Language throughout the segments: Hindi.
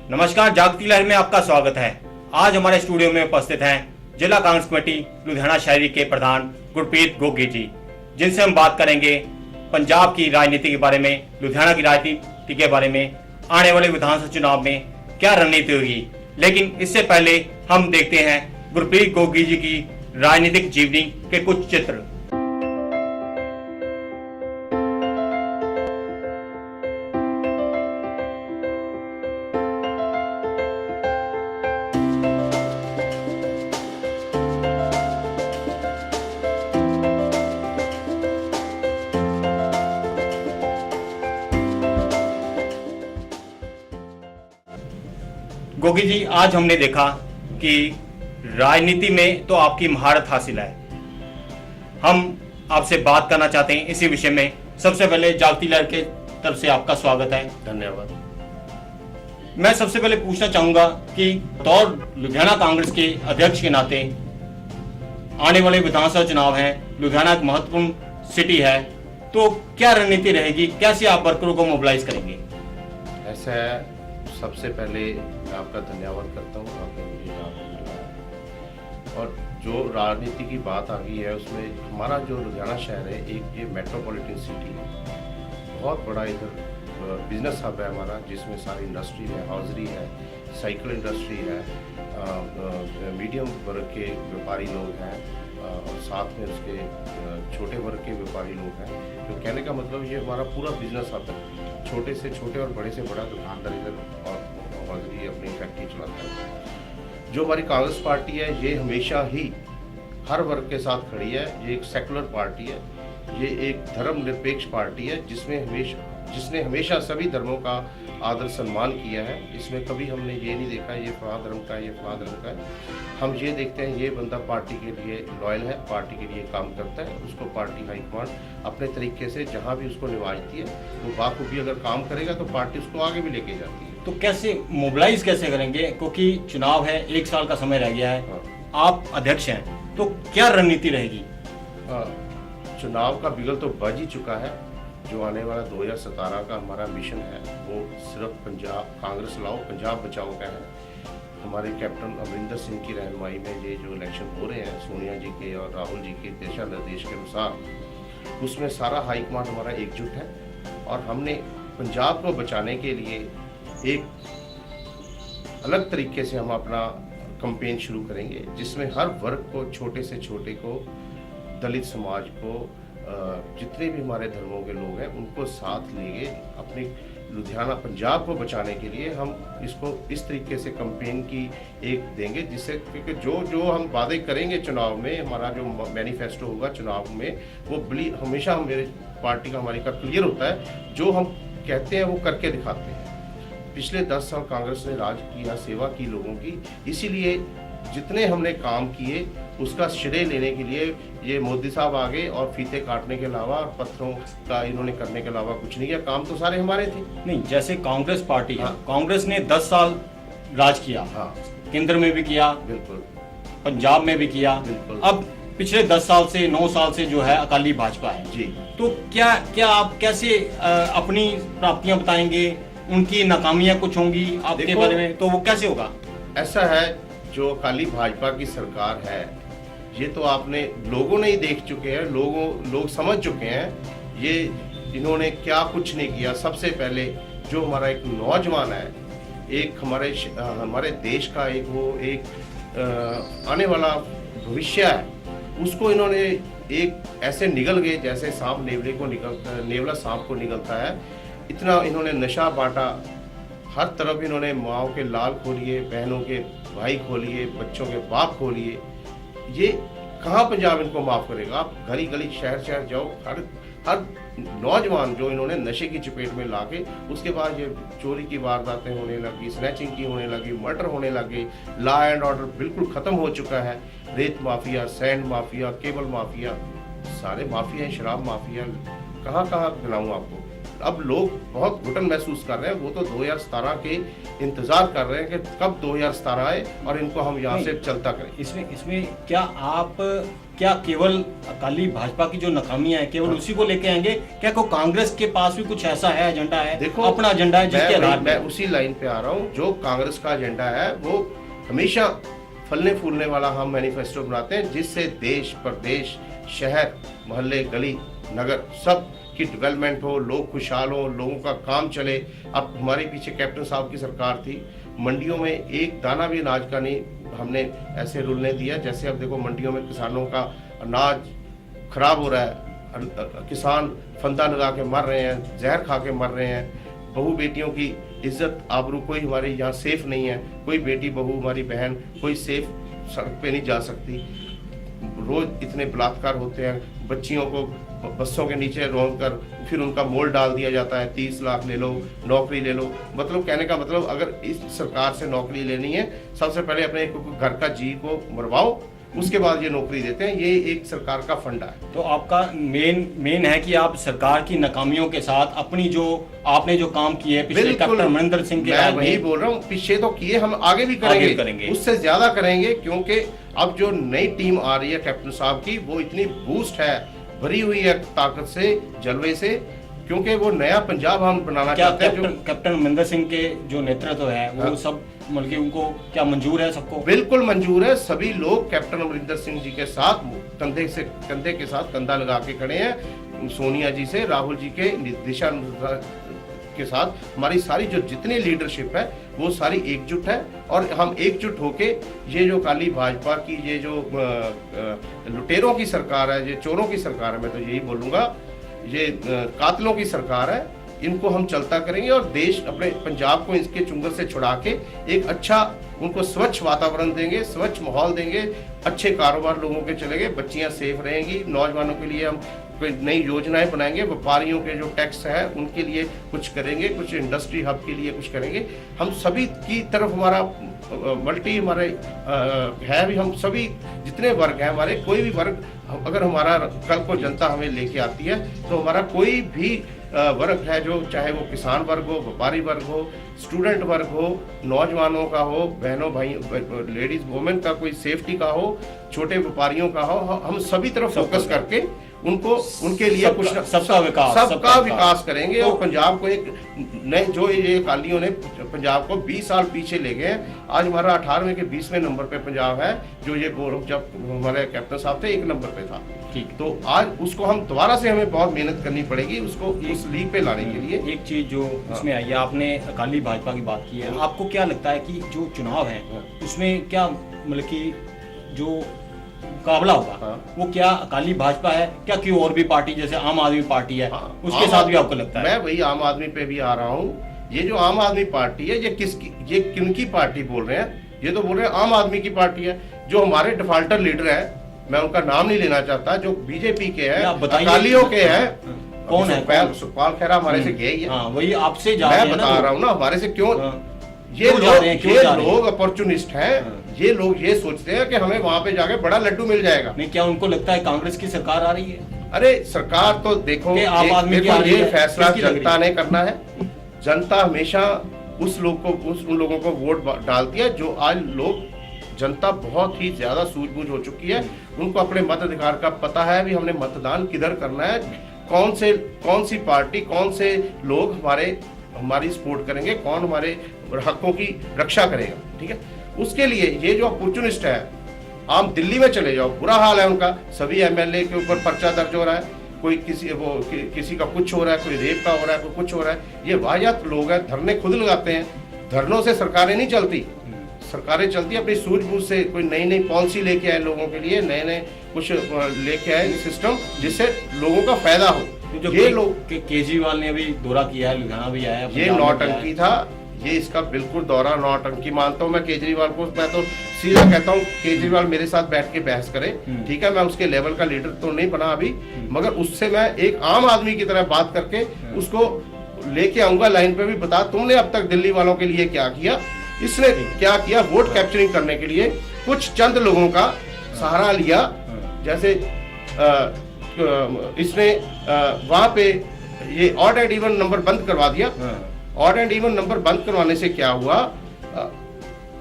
नमस्कार, जागती लहर में आपका स्वागत है। आज हमारे स्टूडियो में उपस्थित हैं जिला कांग्रेस कमेटी लुधियाना शहरी के प्रधान गुरप्रीत गोगी जी, जिनसे हम बात करेंगे पंजाब की राजनीति के बारे में, लुधियाना की राजनीति के बारे में, आने वाले विधानसभा चुनाव में क्या रणनीति होगी। लेकिन इससे पहले हम देखते हैं गुरप्रीत गोगी जी की राजनीतिक जीवनी के कुछ चित्र। गोगी जी, आज हमने देखा कि राजनीति में तो आपकी महारत हासिल है। हम आपसे बात करना चाहते हैं इसी विषय में। सबसे पहले जागती लहर के तरफ से आपका स्वागत है। धन्यवाद। मैं सबसे पहले पूछना चाहूंगा कि बतौर लुधियाना कांग्रेस के अध्यक्ष के नाते आने वाले विधानसभा चुनाव हैं, लुधियाना एक महत्वपूर्ण सिटी है, तो क्या रणनीति रहेगी, कैसे आप वर्करों को मोबिलाइज करेंगे? ऐसा है, सबसे पहले मैं आपका धन्यवाद करता हूँ, आपने मुझे यहाँ पे बुलाया। और जो राजनीति की बात आ गई है उसमें हमारा जो लुधियाना शहर है, एक ये मेट्रोपॉलिटन सिटी है, बहुत बड़ा इधर बिजनेस हब है हमारा, जिसमें सारी इंडस्ट्री है, हॉजरी है, साइकिल इंडस्ट्री है, मीडियम वर्ग के व्यापारी लोग हैं और साथ में उसके छोटे वर्ग के व्यापारी लोग हैं। तो कहने का मतलब ये हमारा पूरा बिजनेस हब है, छोटे से छोटे और बड़े से बड़ा दुकानदार इधर और हॉजरी अपनी फैक्ट्री चलाता है। जो हमारी कांग्रेस पार्टी है ये हमेशा ही हर वर्ग के साथ खड़ी है। ये एक सेकुलर पार्टी है, ये एक धर्मनिरपेक्ष पार्टी है जिसने हमेशा सभी धर्मों का आदर सम्मान किया है। इसमें कभी हमने ये नहीं देखा ये फलां धर्म का है, ये फलां धर्म का है। हम ये देखते हैं ये बंदा पार्टी के लिए लॉयल है, पार्टी के लिए काम करता है, उसको पार्टी हाईकमांड अपने तरीके से जहाँ भी उसको निभाती है वो बाखूबी अगर काम करेगा तो पार्टी उसको आगे भी लेके जाती है। तो कैसे मोबिलाइज कैसे करेंगे, क्योंकि चुनाव है, 1 साल का समय रह गया है। हाँ। आप अध्यक्ष हैं, तो क्या रणनीति रहेगी? चुनाव का बिगल तो बज ही चुका है। जो आने वाला 2017 का हमारा मिशन है वो सिर्फ पंजाब कांग्रेस लाओ पंजाब बचाओ का है। हमारे कैप्टन अमरिंदर सिंह की रहनुमाई में ये जो इलेक्शन हो रहे हैं, सोनिया जी के और राहुल जी के दिशा निर्देश के अनुसार, उसमें सारा हाईकमांड हमारा एकजुट है और हमने पंजाब को बचाने के लिए एक अलग तरीके से हम अपना कैंपेन शुरू करेंगे, जिसमें हर वर्ग को, छोटे से छोटे को, दलित समाज को, जितने भी हमारे धर्मों के लोग हैं उनको साथ लेके अपनी लुधियाना पंजाब को बचाने के लिए हम इसको इस तरीके से कैंपेन की एक देंगे, जिससे क्योंकि जो हम वादे करेंगे चुनाव में, हमारा जो मैनिफेस्टो होगा चुनाव में, वो हमेशा मेरे पार्टी का हमारी का क्लियर होता है। जो हम कहते हैं वो करके दिखाते हैं। पिछले 10 साल कांग्रेस ने राज किया, सेवा की लोगों की, इसीलिए जितने हमने काम किए उसका श्रेय लेने के लिए ये मोदी साहब आ गए और फीते काटने के अलावा और पत्थरों का इन्होंने करने के अलावा कुछ नहीं किया। काम तो सारे हमारे थे। नहीं, जैसे कांग्रेस पार्टी है, हाँ। कांग्रेस ने 10 साल राज किया। हाँ, केंद्र में भी किया, बिल्कुल, पंजाब में भी किया, बिल्कुल। अब पिछले 10 साल से 9 साल से जो है अकाली भाजपा है जी। तो क्या आप कैसे अपनी प्राप्तियां बताएंगे, उनकी नाकामियां कुछ होंगी आपके बारे में, तो वो कैसे होगा? ऐसा है, जो अकाली भाजपा की सरकार है ये तो आपने लोगों ने ही देख चुके हैं, लोग समझ चुके हैं ये इन्होंने क्या कुछ नहीं किया। सबसे पहले जो हमारा एक नौजवान है, एक हमारे देश का एक आने वाला भविष्य है, उसको इन्होंने एक ऐसे निगल गए जैसे सांप नेवला सांप को निगलता है। इतना इन्होंने नशा बांटा, हर तरफ इन्होंने माओ के लाल खोलिए, बहनों के भाई खोलिए, बच्चों के बाप खोलिए। ये कहाँ पंजाब इनको माफ करेगा? आप गली गली शहर शहर जाओ, हर नौजवान जो इन्होंने नशे की चपेट में लाके, उसके बाद ये चोरी की वारदातें होने लगी, स्नैचिंग की होने लगी, मर्डर होने लगे, लॉ एंड ऑर्डर बिल्कुल खत्म हो चुका है। रेत mafia, sand mafia, cable mafia, सारे माफिया हैं, शराब माफिया, कहाँ गिनाऊँ आपको? अब लोग बहुत घुटन महसूस कर रहे हैं। वो तो 2017 के इंतजार कर रहे हैं कि कब 2017 आए और इनको हम यहाँ से चलता करें। इसमें क्या केवल अकाली भाजपा की जो नाकामियां है केवल उसी को लेके आएंगे, क्या को कांग्रेस के पास भी कुछ ऐसा है एजेंडा है? देखो, अपना एजेंडा है जिसके आधार मैं उसी लाइन पे आ रहा हूँ। जो कांग्रेस का एजेंडा है वो हमेशा फलने फूलने वाला हम मैनिफेस्टो बनाते हैं, जिससे देश प्रदेश शहर मोहल्ले गली नगर सब की डेवलपमेंट हो, लोग खुशहाल हो, लोगों का काम चले। अब हमारे पीछे कैप्टन साहब की सरकार थी, मंडियों में एक दाना भी अनाज का नहीं हमने ऐसे रूल नहीं दिया। जैसे अब देखो मंडियों में किसानों का अनाज खराब हो रहा है, किसान फंदा लगा के मर रहे हैं, जहर खा के मर रहे हैं। बहू बेटियों की इज्जत आबरू कोई हमारे यहाँ सेफ नहीं है। कोई बेटी बहू हमारी बहन कोई सेफ सड़क पे नहीं जा सकती। रोज इतने बलात्कार होते हैं, बच्चियों को बसों के नीचे रोक कर फिर उनका मोल डाल दिया जाता है। 30 लाख ले लो, नौकरी ले लो। मतलब कहने का मतलब, अगर इस सरकार से नौकरी लेनी है, सबसे पहले अपने घर का जी को मरवाओ, उसके बाद ये नौकरी देते हैं। ये एक सरकार का फंडा है। तो आपका मेन है कि आप सरकार की नाकामियों के साथ अपनी जो आपने जो काम किए पिछले कैप्टन अमरिंदर सिंह के मैं वही बोल रहा हूँ, पीछे तो किए, हम आगे भी करेंगे, उससे ज्यादा करेंगे। क्योंकि अब जो नई टीम आ रही है कैप्टन साहब की, वो इतनी बूस्ट है, भरी हुई है ताकत से, जलवे से, क्योंकि वो नया पंजाब हम बनाना चाहते हैं। कैप्टन अमरिंदर सिंह के जो नेतृत्व है वो सब मतलब उनको क्या मंजूर है? सबको बिल्कुल मंजूर है। सभी लोग कैप्टन अमरिंदर सिंह जी के साथ कंधे से कंधे के साथ कंधा लगा के खड़े हैं। सोनिया जी से, राहुल जी के दिशा के साथ हमारी सारी जो जितनी लीडरशिप है वो सारी एकजुट है। और हम एकजुट होके ये जो काली भाजपा की ये जो लुटेरों की सरकार है, ये चोरों की सरकार है, मैं तो यही बोलूंगा, ये कातिलों की सरकार है, इनको हम चलता करेंगे। और देश अपने पंजाब को इसके चुंगल से छुड़ा के एक अच्छा उनको स्वच्छ वातावरण देंगे, स्वच्छ माहौल देंगे, अच्छे कारोबार लोगों के चलेंगे, बच्चियां सेफ रहेंगी। नौजवानों के लिए हम कोई नई योजनाएं बनाएंगे, व्यापारियों के जो टैक्स है उनके लिए कुछ करेंगे, कुछ इंडस्ट्री हब के लिए कुछ करेंगे। हम सभी की तरफ हमारा मल्टी हमारे है भी, हम सभी जितने वर्ग हैं हमारे, कोई भी वर्ग अगर हमारा कल को जनता हमें लेके आती है तो हमारा कोई भी वर्ग है, जो चाहे वो किसान वर्ग हो, व्यापारी वर्ग हो, स्टूडेंट वर्ग हो, नौजवानों का हो, बहनों भाई लेडीज वुमेन का कोई सेफ्टी का हो, छोटे व्यापारियों का हो, हम सभी तरफ फोकस करके उनको उनके लिए कुछ सबका विकास करेंगे। और पंजाब को एक नए जो ये अकालियों ने पंजाब को 20 साल पीछे ले गए, आज हमारा 18वें के 20वें नंबर पे पंजाब है। जो ये जब हमारे कैप्टन साहब थे 1 नंबर पे था। ठीक, तो आज उसको हम दोबारा से हमें बहुत मेहनत करनी पड़ेगी उसको उस लीग पे लाने के लिए। एक चीज जो इसमें आई है, आपने अकाली भाजपा की बात की है, आपको क्या लगता है कि जो चुनाव है उसमें क्या मतलब कि जो मुकाबला होगा वो क्या अकाली भाजपा है, क्या कोई और भी पार्टी जैसे आम आदमी पार्टी है उसके साथ भी आपको लगता है? मैं वही आम आदमी पे भी आ रहा हूँ। ये जो आम आदमी पार्टी है, ये किनकी पार्टी बोल रहे हैं? ये तो बोल रहे हैं आम आदमी की पार्टी है। जो हमारे डिफाल्टर लीडर है, मैं उनका नाम नहीं लेना चाहता, जो बीजेपी के हैं, अकालियों के हैं, कौन है? सुखपाल खैरा हमारे से गए ही है। वही आपसे मैं बता रहा हूँ ना, हमारे से क्यों ये लोग अपॉर्चुनिस्ट हैं। ये लोग ये सोचते हैं कि हमें वहां पे जाके बड़ा लड्डू मिल जाएगा। नहीं, क्या उनको लगता है कांग्रेस की सरकार आ रही है? अरे सरकार तो देखो, ये फैसला जनता ने करना है। जनता हमेशा उन लोगों को वोट डालती है जो आज लोग, जनता बहुत ही ज्यादा सूझबूझ हो चुकी है। उनको अपने मताधिकार का पता है भी, हमने मतदान किधर करना है, कौन सी पार्टी, कौन से लोग हमारी सपोर्ट करेंगे, कौन हमारे हकों की रक्षा करेगा। ठीक है, उसके लिए ये जो अपॉर्चुनिस्ट है, आम दिल्ली में चले जाओ, बुरा हाल है उनका। सभी एमएलए के ऊपर पर्चा दर्ज हो रहा है, कोई किसी का कुछ हो रहा है, कोई रेप का हो रहा है, कोई कुछ हो रहा है। ये वाहियात लोग हैं, धरने खुद लगाते हैं। धरनों से सरकारें नहीं चलती, सरकारें चलती अपनी सूझबूझ से। कोई नई पॉलिसी लेके आए लोगों के लिए, नए कुछ लेके आए सिस्टम, जिससे लोगों का फायदा हो। जो ये लोग केजरीवाल ने अभी दौरा किया है, लुधियाना भी आया, ये नौटंकी था। ये इसका बिल्कुल दौरा नौटंकी मानता हूँ मैं केजरीवाल को। मैं तो सीधा कहता हूँ केजरीवाल मेरे साथ बैठ के बहस करे, ठीक है। मैं उसके लेवल का लीडर तो नहीं बना अभी, मगर उससे मैं एक आम आदमी की तरह बात करके उसको लेके आऊंगा लाइन पे भी। बता तुमने अब तक दिल्ली वालों के लिए क्या किया, इसने क्या किया। वोट कैप्चरिंग करने के लिए कुछ चंद लोगों का सहारा लिया, जैसे इसने वहां पे ये ऑड एंड इवन नंबर बंद करवा दिया। ऑड एंड इवन नंबर बंद करवाने से क्या हुआ,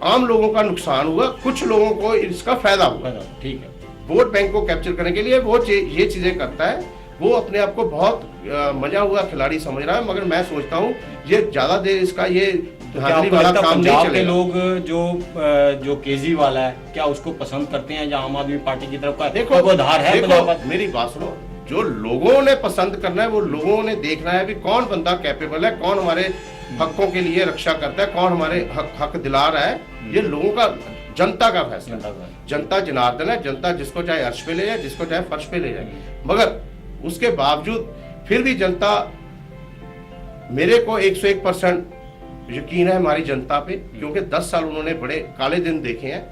आम लोगों का नुकसान हुआ, कुछ लोगों को इसका फायदा हुआ। ठीक है, वोट बैंक को कैप्चर करने के लिए वो ये चीजें करता है, वो अपने आप को बहुत मजा हुआ खिलाड़ी समझ रहा है, मगर मैं सोचता हूँ ये ज्यादा देर इसका ये धांधली वाला काम नहीं पंजाब के चलेगा। लोग जो केजरीवाल है, क्या उसको पसंद करते हैं या आम आदमी पार्टी की तरफ का देखो कोई आधार है? देखो मेरी बात सुनो, जो लोगों ने पसंद करना है वो लोगों ने देखना है भी कौन बंदा कैपेबल है, कौन हमारे हकों के लिए रक्षा करता है, कौन हमारे हक दिला रहा है। ये लोगों का, जनता का फैसला। जनता जनार्दन है, जनता जिसको चाहे अर्श पे ले जाए, जिसको चाहे फर्श पे ले जाए, मगर उसके बावजूद फिर भी जनता, मेरे को 101% यकीन है हमारी जनता पे, क्योंकि 10 साल उन्होंने बड़े काले दिन देखे हैं।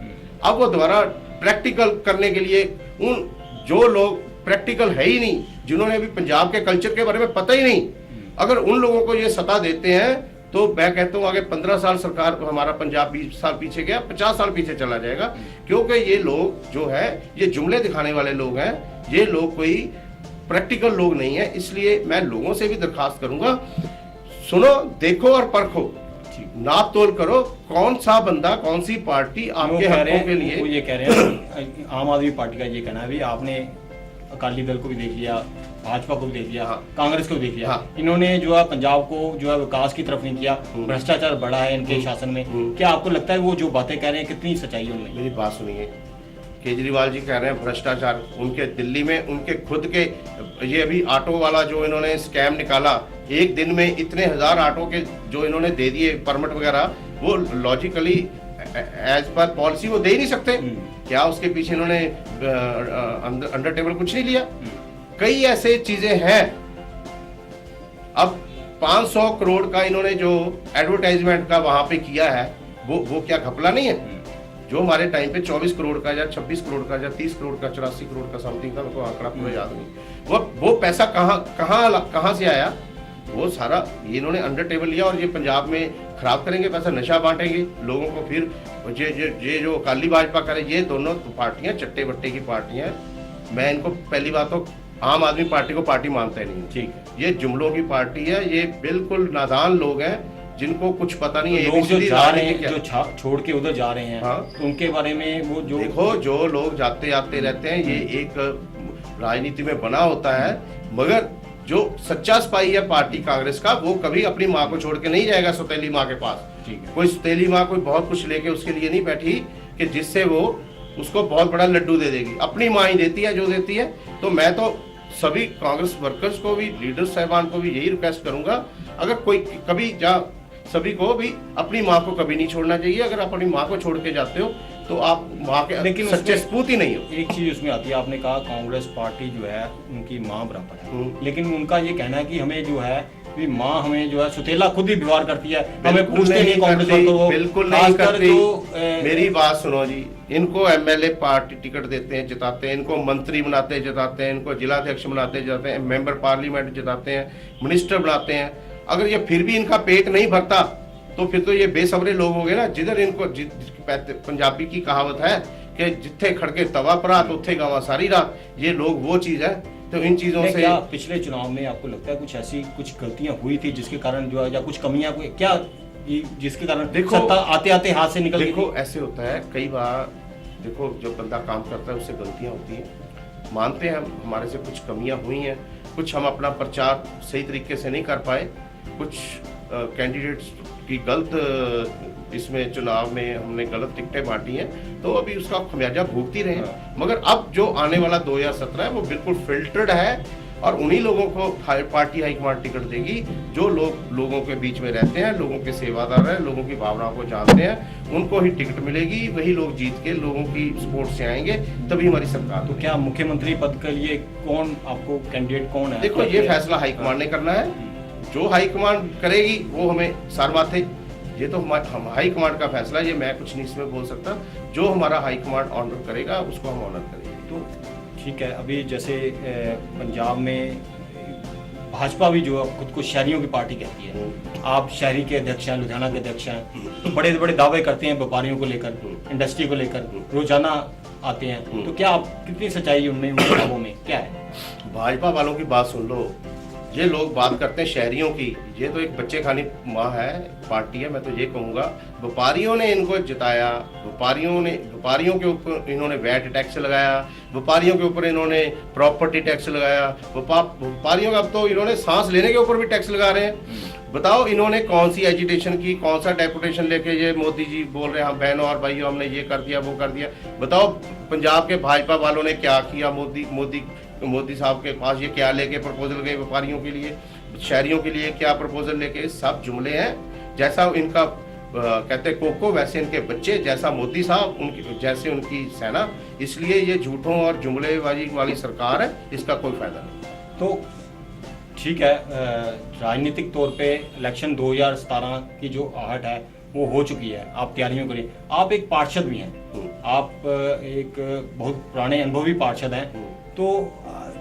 अब वो दोबारा प्रैक्टिकल करने के लिए, उन जो लोग प्रैक्टिकल है ही नहीं, जिन्होंने अभी पंजाब के कल्चर के बारे में पता ही नहीं, अगर उन लोगों को ये सत्ता देते हैं तो मैं कहता हूँ आगे 15 साल सरकार, हमारा पंजाब 20 साल पीछे गया, 50 साल पीछे चला जाएगा। क्योंकि ये लोग जो है, ये जुमले दिखाने वाले लोग हैं, ये लोग कोई प्रैक्टिकल लोग नहीं है। इसलिए मैं लोगों से भी दरखास्त करूंगा, सुनो, देखो और परखो, नाप तोल करो, कौन सा बंदा, कौन सी पार्टी आपके हकों के लिए। वो ये कह रहे हैं, आम आदमी पार्टी का ये कहना है, आपने अकाली दल को भी देख लिया, भाजपा को भी देख लिया, कांग्रेस को भी देख लिया, इन्होंने जो है पंजाब को जो है विकास की तरफ नहीं किया, भ्रष्टाचार बढ़ा है इनके शासन में। क्या आपको लगता है वो जो बातें कह रहे हैं कितनी सच्चाई है उनमें? मेरी बात सुनिए, केजरीवाल जी कह रहे हैं भ्रष्टाचार, उनके दिल्ली में उनके खुद के, ये अभी ऑटो वाला जो इन्होंने स्कैम निकाला, एक दिन में इतने हजार ऑटो के जो इन्होंने दे दिए परमिट वगैरह, वो लॉजिकली एज पर पॉलिसी वो दे ही नहीं सकते। क्या उसके पीछे इन्होंने अंडर टेबल कुछ नहीं लिया? कई ऐसे चीजें हैं। अब 500 करोड़ का इन्होंने जो एडवर्टाइजमेंट का वहां पे किया है, वो क्या घपला नहीं है? जो हमारे टाइम पे 24 करोड़ का या 26 करोड़ का या 30 करोड़ का, 84 करोड़ का समथिंग था, मेरे को आंकड़ा पूरा याद नहीं, वो पैसा कहाँ से आया? वो सारा ये इन्होंने अंडर टेबल लिया और ये पंजाब में खराब करेंगे पैसा, नशा बांटेंगे लोगों को। फिर ये जो अकाली भाजपा करे, ये दोनों पार्टियां चट्टे बट्टे की पार्टियां। मैं इनको पहली बात तो आम आदमी पार्टी को पार्टी मानता ही नहीं। ठीक है, ये जुमलों की पार्टी है, ये बिल्कुल नादान लोग हैं जिनको कुछ पता नहीं है। लोग जो जा रहे हैं, जो छोड़ के उधर जा रहे हैं, तो उनके बारे में वो जो देखो, जो लोग जाते आते रहते हैं, ये एक राजनीति में बना होता है, मगर जो सच्चा सिपाही है पार्टी कांग्रेस का, वो कभी अपनी माँ को छोड़ के नहीं जाएगा सौतेली माँ के पास। कोई सौतेली माँ कोई बहुत कुछ लेके उसके लिए नहीं बैठी कि जिससे वो उसको बहुत बड़ा लड्डू दे देगी। अपनी माँ ही देती है जो देती है। तो मैं तो सभी कांग्रेस वर्कर्स को भी, लीडर्स साहबान को भी यही रिक्वेस्ट करूंगा, अगर कोई कभी सभी को भी अपनी माँ को कभी नहीं छोड़ना चाहिए। अगर आप अपनी माँ को छोड़ के जाते हो तो आप माँ के लेकिन सच्चे सपूत ही नहीं हो। एक चीज उसमें आती है, आपने कहा कांग्रेस पार्टी जो है उनकी माँ बराबर है, लेकिन उनका ये कहना है कि हमें जो है भी माँ हमें जो है सुतेला खुद ही व्यवहार करती है, हमें पूछते नहीं कांग्रेस को। बिल्कुल नहीं करती। मेरी बात सुनो जी, इनको एमएलए पार्टी टिकट देते हैं, जिताते हैं, इनको मंत्री बनाते हैं, जिताते हैं, इनको जिलाध्यक्ष बनाते हैं, जिताते हैं, मेंबर पार्लियामेंट जिताते हैं, मिनिस्टर बनाते हैं। अगर ये फिर भी इनका पेट नहीं भरता तो फिर तो ये बेसब्रे लोग हो गए ना। जिधर इनको पंजाबी की कहावत है कि जिथे खड़के तवा परा तो उथे गावा सारी रात, ये लोग वो चीज है। तो इन चीजों से क्या पिछले चुनाव में आपको लगता है कुछ ऐसी कुछ गलतियां हुई थी जिसके कारण जो है, या कुछ कमियां क्या जिसके कारण देखो सत्ता आते आते हाथ से निकल? देखो ऐसे होता है कई बार, देखो जब बंदा काम करता है उससे गलतियां होती हैं, मानते हैं हम, हमारे से कुछ कमियां हुई हैं, कुछ हम अपना प्रचार सही तरीके से नहीं कर पाए, कुछ कैंडिडेट्स की गलत इसमें चुनाव में हमने गलत टिकटें बांटी हैं, तो अभी उसका खमियाजा भुगती रहे हैं। मगर अब जो आने वाला 2017 है वो बिल्कुल फिल्टर्ड है और उन्हीं लोगों को पार्टी हाईकमान टिकट देगी जो लोगों के बीच में रहते हैं, लोगों के सेवादार हैं, लोगों की भावनाओं को जानते हैं, उनको ही टिकट मिलेगी। वही लोग जीत के लोगों की सपोर्ट से आएंगे, तभी हमारी सरकार। तो क्या मुख्यमंत्री पद के लिए कौन आपको कैंडिडेट कौन है? देखो ये फैसला हाईकमान ने करना है, जो हाईकमान करेगी वो हमें सारमाथे, ये तो हम हाईकमान का फैसला है, ये मैं कुछ नहीं इसमें बोल सकता। जो हमारा हाईकमान ऑनर करेगा उसको हम ऑनर करेंगे। तो ठीक है, अभी जैसे पंजाब में भाजपा भी जो खुद को शहरियों की पार्टी कहती है, आप शहरी के अध्यक्ष हैं, लुधियाना के अध्यक्ष हैं, तो बड़े बड़े दावे करते हैं व्यापारियों को लेकर, इंडस्ट्री को लेकर, रोजाना आते हैं, तो क्या आप कितनी सच्चाई उनमें, उन दावों में क्या है? भाजपा वालों की बात सुन लो, ये लोग बात करते हैं शहरियों की, ये तो एक बच्चे खानी माँ है, पार्टी है। मैं तो ये कहूँगा व्यापारियों ने इनको जिताया, व्यापारियों के ऊपर इन्होंने वैट टैक्स लगाया, व्यापारियों के ऊपर इन्होंने प्रॉपर्टी टैक्स लगाया, व्यापारियों का अब तो इन्होंने सांस लेने के ऊपर भी टैक्स लगा रहे हैं। बताओ इन्होंने कौन सी एजिटेशन की, कौन सा डेपुटेशन लेके ये मोदी जी बोल रहे हैं हम बहनों और भाइयों हमने ये कर दिया वो कर दिया। बताओ पंजाब के भाजपा वालों ने क्या किया, मोदी साहब के पास ये क्या लेके प्रपोजल गए व्यापारियों के लिए, शहरियों के लिए क्या प्रपोजल लेके, सब जुमले हैं। जैसा इनका कहते कोको वैसे इनके बच्चे, जैसा मोदी साहब उनकी जैसे उनकी सेना। इसलिए ये झूठों और जुमलेबाजी वाली सरकार है, इसका कोई फायदा नहीं। तो ठीक है, राजनीतिक तौर पे इलेक्शन 2017 की जो आहट है वो हो चुकी है, आप तैयारियों करें। आप एक पार्षद भी हैं, आप एक बहुत पुराने अनुभवी पार्षद हैं, तो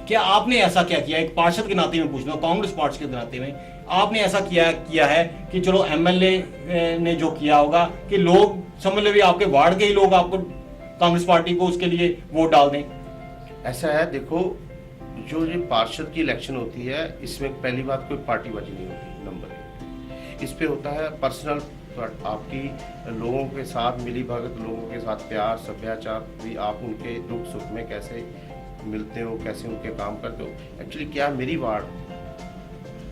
क्या आपने ऐसा क्या किया, एक पार्षद के नाते में पूछ रहा हूँ, कांग्रेस पार्टी के नाते में आपने ऐसा किया है कि चलो एमएलए ने जो किया होगा कि लोग समझ लो भी आपके वार्ड के ही लोग आपको कांग्रेस पार्टी को उसके लिए वोट डाल दें? ऐसा है, देखो जो ये पार्षद की इलेक्शन होती है इसमें पहली बात कोई पार्टीबाजी नहीं होती, नंबर 1। इस पे होता है पर्सनल, आपकी लोगों के साथ मिली भगत, लोगों के साथ प्यार सभ्याचार, भी आप उनके दुख सुख में कैसे मिलते हो, कैसे उनके काम करते हो। एक्चुअली क्या मेरी वार्ड,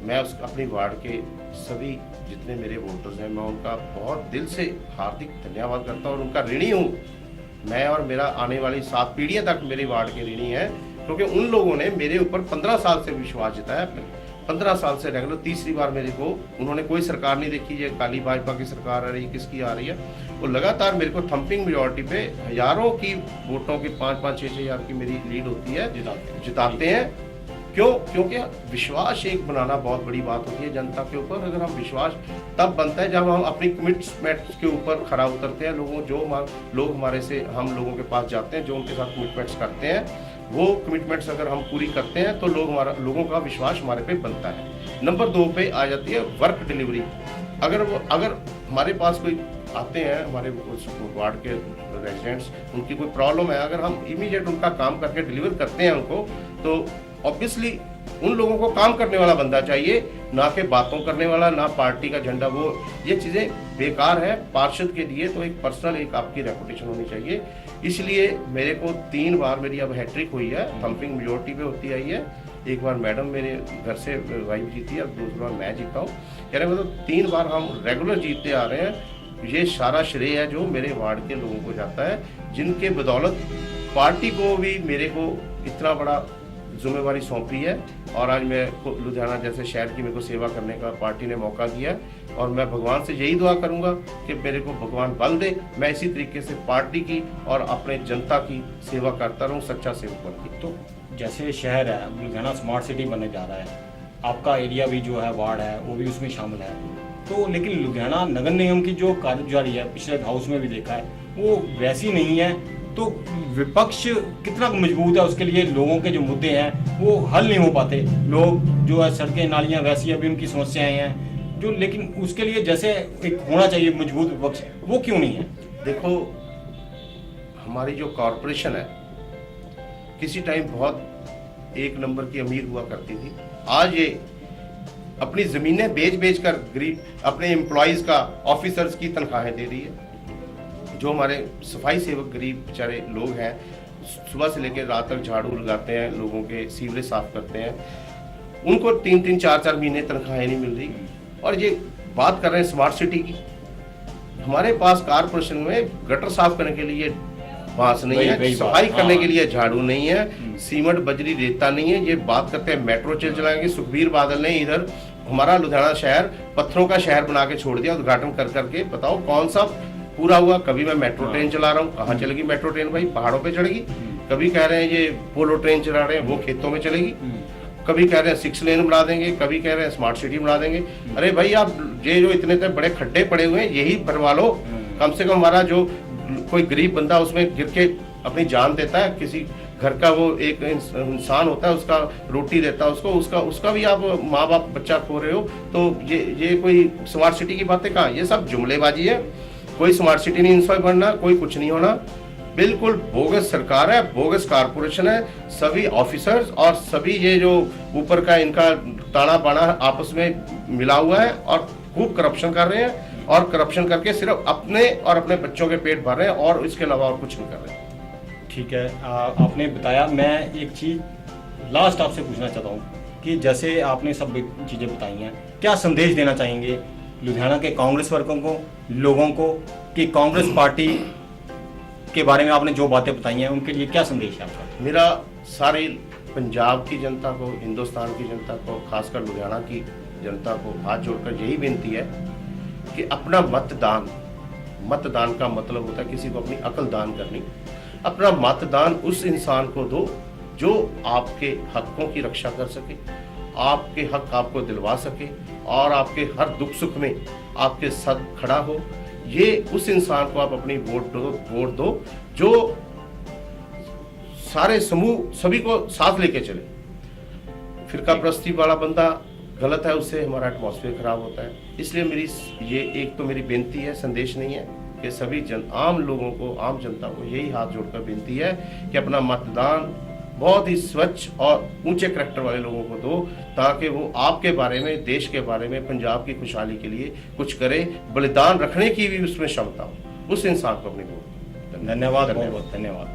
मैं अपनी वार्ड के सभी जितने मेरे वोटर्स हैं मैं उनका बहुत दिल से हार्दिक धन्यवाद करता हूँ और उनका ऋणी हूँ। मैं और मेरा आने वाली 7 पीढ़ियाँ तक मेरी वार्ड के ऋणी हैं, क्योंकि उन लोगों ने मेरे ऊपर 15 साल से विश्वास जताया। 15 साल से रेगुलर, तीसरी बार मेरे को उन्होंने कोई सरकार नहीं देखी, ये काली भाजपा की सरकार आ रही है, किसकी आ रही है, वो लगातार मेरे को थम्पिंग मेजॉरिटी पे हजारों की वोटों की 5-5, 6-6 हजार की मेरी लीड होती है, जिताते हैं। क्यों? क्योंकि विश्वास एक बनाना बहुत बड़ी बात होती है जनता के ऊपर। अगर हम विश्वास तब बनता है जब हम अपनी कमिटमेंट्स के ऊपर खरा उतरते हैं। लोग हमारे से, हम लोगों के पास जाते हैं, जो उनके साथ कमिटमेंट्स करते हैं, वो कमिटमेंट्स अगर हम पूरी करते हैं तो लोगों का विश्वास हमारे पे बनता है। नंबर 2 पे आ जाती है वर्क डिलीवरी। अगर हमारे पास कोई आते हैं, हमारे वार्ड के रेजिडेंट्स, उनकी कोई प्रॉब्लम है, अगर हम इमीडिएट उनका काम करके डिलीवर करते हैं उनको, तो ऑब्वियसली उन लोगों को काम करने वाला बंदा चाहिए, ना कि बातों करने वाला, ना पार्टी का झंडा। वो ये चीज़ें बेकार है। पार्षद के लिए तो एक पर्सनल एक आपकी रेपुटेशन होनी चाहिए। इसलिए मेरे को 3 बार मेरी अब हैट्रिक हुई है, थम्पिंग मेजॉरिटी पे होती आई है। एक बार मैडम मेरे घर से वाइफ जीती है और दूसरी बार मैं जीता हूँ। यानी मतलब 3 बार हम रेगुलर जीतते आ रहे हैं। ये सारा श्रेय है जो मेरे वार्ड के लोगों को जाता है, जिनके बदौलत पार्टी को भी मेरे को इतना बड़ा जिम्मेवारी सौंपी है। और आज मैं लुधियाना जैसे शहर की मेरे को सेवा करने का पार्टी ने मौका दिया, और मैं भगवान से यही दुआ करूंगा कि मेरे को भगवान बल दे, मैं इसी तरीके से पार्टी की और अपने जनता की सेवा करता रहूं, सच्चा सेवक बन के। तो जैसे शहर है लुधियाना स्मार्ट सिटी बनने जा रहा है, आपका एरिया भी जो है वार्ड है वो भी उसमें शामिल है, तो लेकिन लुधियाना नगर निगम की जो कार्यप्रणाली है, पिछले हाउस में भी देखा है, वो वैसी नहीं है। तो विपक्ष कितना मजबूत है उसके लिए, लोगों के जो मुद्दे हैं वो हल नहीं हो पाते। लोग जो है सड़कें नालियां वैसी अभी उनकी समस्याएं हैं जो, लेकिन उसके लिए जैसे एक होना चाहिए मजबूत विपक्ष, वो क्यों नहीं है? देखो हमारी जो कॉरपोरेशन है किसी टाइम बहुत 1 नंबर की अमीर हुआ करती थी। आज ये अपनी जमीनें बेच कर गरीब अपने एम्प्लॉयज का, ऑफिसर्स की तनख्वाहें दे रही है। जो हमारे सफाई सेवक गरीब बेचारे लोग हैं, सुबह से लेकर रात तक झाड़ू लगाते हैं, लोगों के सीवरेज साफ करते हैं, उनको 3-3, 4-4 महीने तनख्वाहें नहीं मिल रही। और ये बात कर रहे हैं स्मार्ट सिटी की, हमारे पास कारपोरेशन में गटर साफ करने के लिए बांस नहीं है, सफाई करने के लिए झाड़ू नहीं है, सीमेंट बजरी रेता नहीं है। ये बात करते हैं मेट्रो चलाएंगे। सुखबीर बादल ने इधर हमारा लुधियाना शहर पत्थरों का शहर बना के छोड़ दिया उद्घाटन कर करके। बताओ कौन सा पूरा हुआ? कभी मैं मेट्रो ट्रेन चला रहा हूँ, कहाँ चलेगी मेट्रो ट्रेन भाई? पहाड़ों पे चढ़ेगी। कभी कह रहे हैं ये पोलो ट्रेन चला रहे हैं, वो खेतों में चलेगी। कभी कह रहे हैं 6 लेन बना देंगे, कभी कह रहे हैं स्मार्ट सिटी बना देंगे। अरे भाई आप ये जो इतने बड़े खड्डे पड़े हुए हैं यही भरवा लो। कम से कम हमारा जो कोई गरीब बंदा उसमें गिर के अपनी जान देता है, किसी घर का वो एक इंसान होता है, उसका रोटी देता है उसका भी आप माँ बाप बच्चा खो रहे हो। तो ये कोई स्मार्ट सिटी की बातें कहाँ? ये सब जुमलेबाजी है। कोई स्मार्ट सिटी नहीं इंस्टॉल बनना, कोई कुछ नहीं होना। बिल्कुल बोगस सरकार है, बोगस कारपोरेशन है। सभी ऑफिसर्स और सभी ये जो ऊपर का इनका ताना बाना आपस में मिला हुआ है और खूब करप्शन कर रहे हैं, और करप्शन करके सिर्फ अपने और अपने बच्चों के पेट भर रहे हैं और इसके अलावा और कुछ नहीं कर रहे। ठीक है, आपने बताया। मैं एक चीज़ लास्ट आपसे पूछना चाहता हूँ कि जैसे आपने सब चीज़ें बताई हैं, क्या संदेश देना चाहेंगे लुधियाना के कांग्रेस वर्गों को, लोगों को, कि कांग्रेस पार्टी के बारे में आपने जो बातें बताई हैं उनके लिए क्या संदेश है आपका? मेरा सारी पंजाब की जनता को, हिंदुस्तान की जनता को, खासकर लुधियाना की जनता को हाथ जोड़कर यही बेनती है कि अपना मतदान का मतलब होता है किसी को अपनी अकल दान करनी। अपना मतदान उस इंसान को दो जो आपके हकों की रक्षा कर सके, आपके हक आपको दिलवा सके और आपके हर दुख सुख में आपके साथ खड़ा हो। ये उस इंसान को आप अपनी वोट दो जो सारे समूह सभी को साथ लेके चले। फिरका प्रस्ती वाला बंदा गलत है, उससे हमारा एटमॉस्फेयर खराब होता है। इसलिए मेरी ये एक तो मेरी बेनती है, संदेश नहीं है, कि सभी आम लोगों को, आम जनता को यही हाथ जोड़कर बेनती है कि अपना मतदान बहुत ही स्वच्छ और ऊंचे करैक्टर वाले लोगों को दो, ताकि वो आपके बारे में, देश के बारे में, पंजाब की खुशहाली के लिए कुछ करे। बलिदान रखने की भी उसमें क्षमता हो, उस इंसान को अपनी वोट दो। धन्यवाद, बहुत बहुत धन्यवाद।